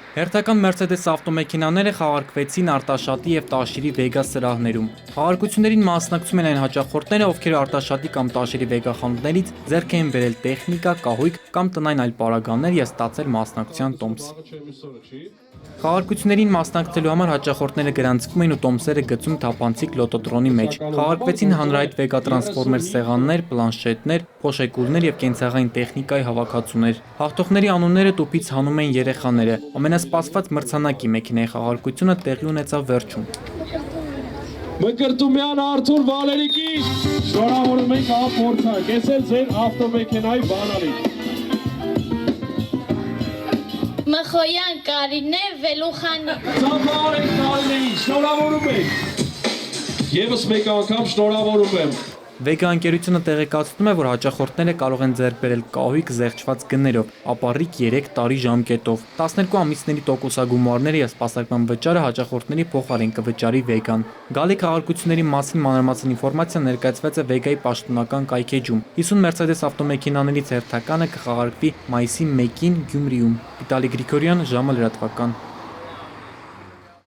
Հերթական Mercedes ավտոմեքենաները խաղարկվեցին Արտաշատի եւ Տաշիրի Վեգա սրահներում։ Խաղարկություններին մասնակցում են այն հաճախորդները, ովքեր Արտաշատի կամ Տաշիրի Վեգա խանութներից ձեռք են բերել տեխնիկա, կահույք կամ տնային այլ պարագաներ եւ ստացել մասնակցության տոմս։ Խաղարկություններին մասնակցելու համար հաճախորդները գրանցվում են ու տոմսերը գցում թափանցիկ լոտոտրոնի մեջ։ Խաղարկվեցին հանրահայտ Վեգա տրանսֆորմեր սեղաններ, պլանշետներ, փոշեկուլներ եւ կենցաղային տեխնիկայի հավաքածուներ։ Հաղթողների անունները տուփից հանում են երեխաները։ Ամենասպասված մրցանակի մեքենայի խաղարկությունը տեղի ունեցավ վերջում։ Մկրտումյան Արթուր Վալերիկի շնորհավորում ենք ապորցան, կեսել ձեր ավտոմեքենայի բանալին։ Մխոյան Կարինե Վելուխանի։ Ծափարեն Կարինեի, շնորհավորում ենք։ Եվս մեկ անգամ շնորհավորում եմ։ Վեգա ընկերությունը տեղեկացնում է, որ հաճախորդները կարող են ձեռք բերել կահույք զեղչված գներով, ապառիկ 3 տարի ժամկետով։ 12 ամիսների տոկոսագումարները եւ սպասարկման վճարը հաճախորդների փոխարեն կվճարի Վեգան։ Գալիք խաղարկությունների մասին մանրամասն ինֆորմացիա ներկայացված է Վեգայի պաշտոնական կայքեջում։ 50 Mercedes ավտոմեքենաներից հերթականը կխաղարկվի մայիսի 1-ին Գյումրիում։ Վիտալի Գրիգորյան, ժամը լրատվական։